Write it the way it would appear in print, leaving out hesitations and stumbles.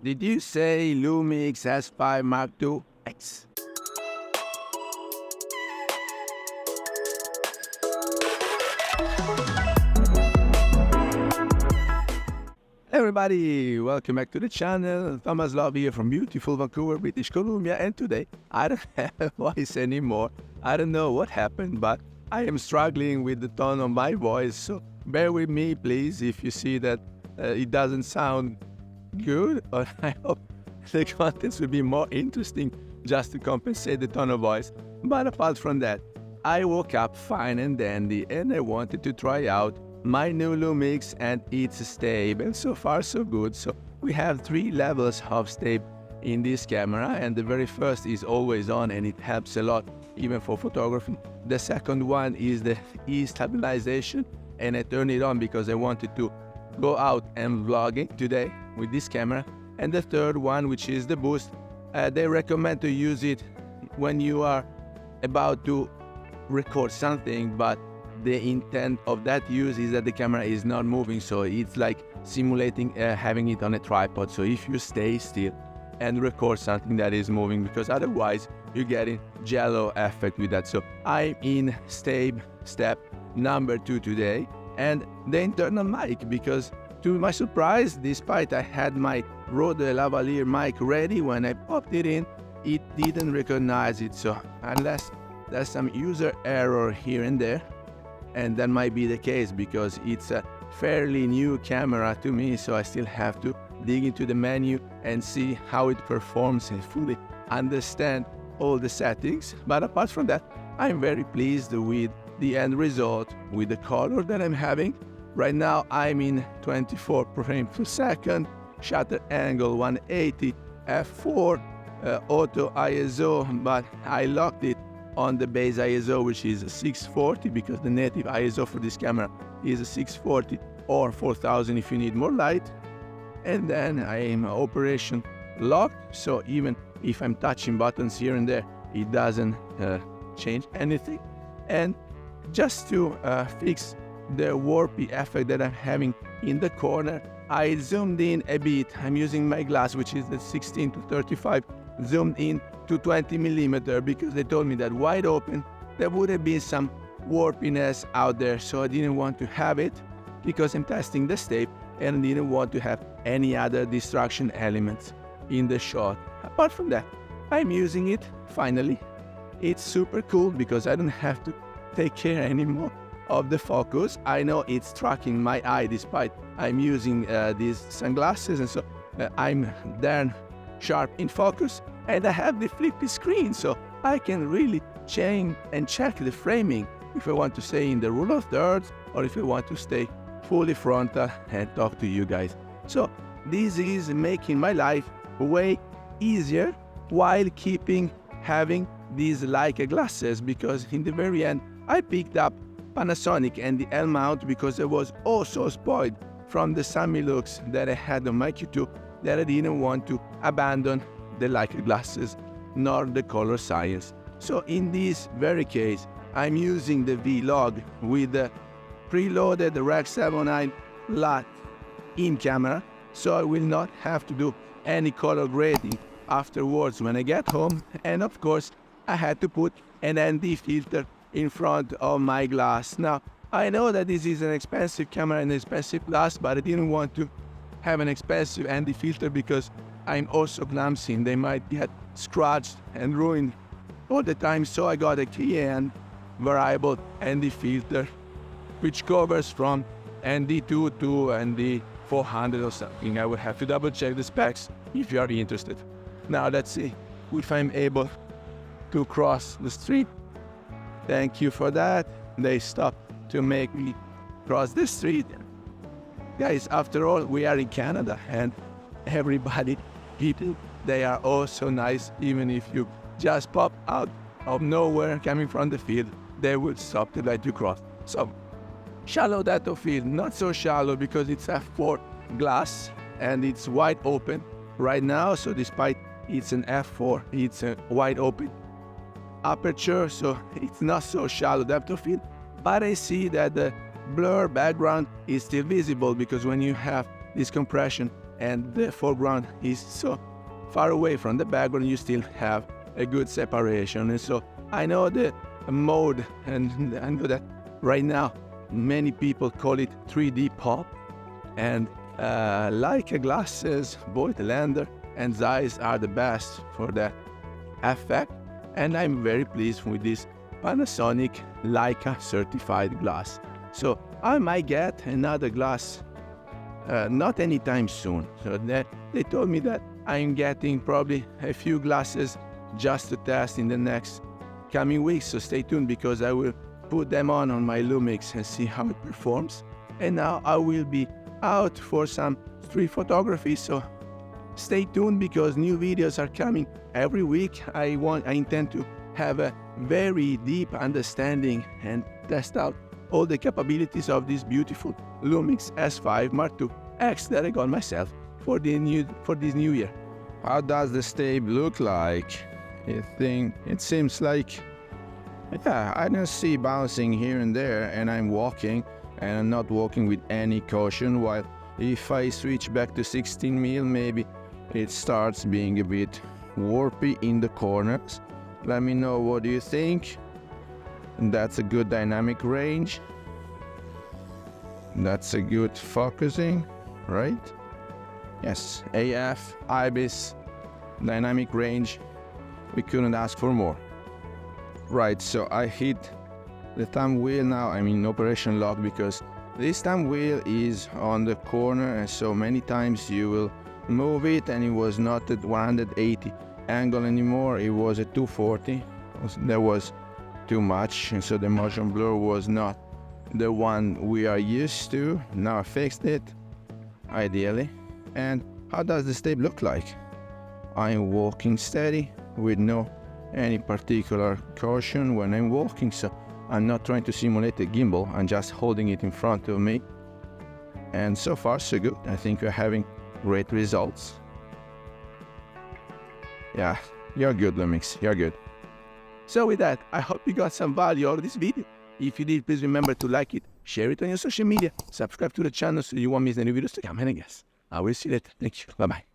Did you say Lumix S5IIx? Everybody, welcome back to the channel. Thomas Love here from beautiful Vancouver, British Columbia, and today I don't have a voice anymore. I don't know what happened, but I am struggling with the tone of my voice, so bear with me please if you see that it doesn't sound good, or I hope the contents will be more interesting just to compensate the tone of voice. But apart from that, I woke up fine and dandy and I wanted to try out my new Lumix and its Stabe, and so far so good. So we have 3 levels of Stabe in this camera, and the very first is always on and it helps a lot even for photography. The second one is the Stabilization, and I turned it on because I wanted to go out and vlogging today with this camera. And the third one, which is the boost, they recommend to use it when you are about to record something, but the intent of that use is that the camera is not moving, so it's like simulating having it on a tripod. So if you stay still and record something that is moving, because otherwise you're getting jello effect with that. So I'm in Stabe step number 2 today, and the internal mic, because to my surprise, despite I had my Rode lavalier mic ready, when I popped it in, it didn't recognize it. So unless there's some user error here and there, and that might be the case because it's a fairly new camera to me, so I still have to dig into the menu and see how it performs and fully understand all the settings. But apart from that, I'm very pleased with the end result, with the color that I'm having. Right now I'm in 24 frames per second, shutter angle 180, f4, auto ISO, but I locked it on the base ISO, which is 640, because the native ISO for this camera is 640 or 4000 if you need more light. And then I am operation locked, so even if I'm touching buttons here and there, it doesn't change anything. And just to fix the warpy effect that I'm having in the corner, I zoomed in a bit. I'm using my glass, which is the 16 to 35, zoomed in to 20mm, because they told me that wide open there would have been some warpiness out there, so I didn't want to have it because I'm testing the Stabe and I didn't want to have any other distraction elements in the shot. Apart from that, I'm using it finally. It's super cool because I don't have to take care anymore of the focus. I know it's tracking my eye despite I'm using these sunglasses, and so I'm darn sharp in focus. And I have the Flippy screen, so I can really change and check the framing if I want to stay in the rule of thirds or if I want to stay fully frontal and talk to you guys. So this is making my life way easier while having these Leica glasses, because in the very end I picked up Panasonic and the M-mount because I was also spoiled from the Sony looks that I had on my Q2 that I didn't want to abandon the Leica glasses nor the color science. So in this very case, I'm using the Vlog with the preloaded Rec 79 LUT in camera, so I will not have to do any color grading afterwards when I get home. And of course, I had to put an ND filter in front of my glass. Now, I know that this is an expensive camera and expensive glass, but I didn't want to have an expensive ND filter because I'm also clumsy and they might get scratched and ruined all the time. So I got a KN variable ND filter, which covers from ND2 to ND400 or something. I will have to double check the specs if you are interested. Now let's see if I'm able to cross the street. Thank you for that. They stopped to make me cross the street. Guys, after all, we are in Canada and people, they are all so nice. Even if you just pop out of nowhere coming from the field, they will stop to let you cross. So, shallow depth of field, not so shallow because it's f4 glass and it's wide open right now. So despite it's an f4, it's a wide open aperture, so it's not so shallow depth of field. But I see that the blur background is still visible because when you have this compression and the foreground is so far away from the background, you still have a good separation. And so I know the mode, and I know that right now many people call it 3D pop, and Leica glasses, both Lander and Zeiss, are the best for that effect, and I'm very pleased with this Panasonic Leica certified glass. So I might get another glass not anytime soon. So they told me that I'm getting probably a few glasses just to test in the next coming weeks, so stay tuned, because I will put them on my Lumix and see how it performs. And now I will be out for some street photography, so stay tuned because new videos are coming every week. I intend to have a very deep understanding and test out all the capabilities of this beautiful Lumix S5IIx that I got myself for this new year. How does the stab look like? It seems like, yeah, I don't see bouncing here and there, and I'm walking, and I'm not walking with any caution, while if I switch back to 16mm, maybe it starts being a bit warpy in the corners. Let me know what do you think. That's a good dynamic range. That's a good focusing, right? Yes, AF, IBIS, dynamic range. We couldn't ask for more. Right, so I hit the thumb wheel now. I'm in operation lock because this thumb wheel is on the corner, and so many times you will move it and it was not at 180 angle anymore, it was at 240. That was too much, and so the motion blur was not the one we are used to. Now I fixed it, ideally. And how does the stab look like? I'm walking steady with no any particular caution when I'm walking, so I'm not trying to simulate a gimbal, I'm just holding it in front of me. And so far so good. I think we're having great results. Yeah, you're good, Lumix, you're good. So with that, I hope you got some value out of this video. If you did, please remember to like it, share it on your social media, subscribe to the channel so you won't miss any videos to come, and I guess I will see you later. Thank you, bye bye.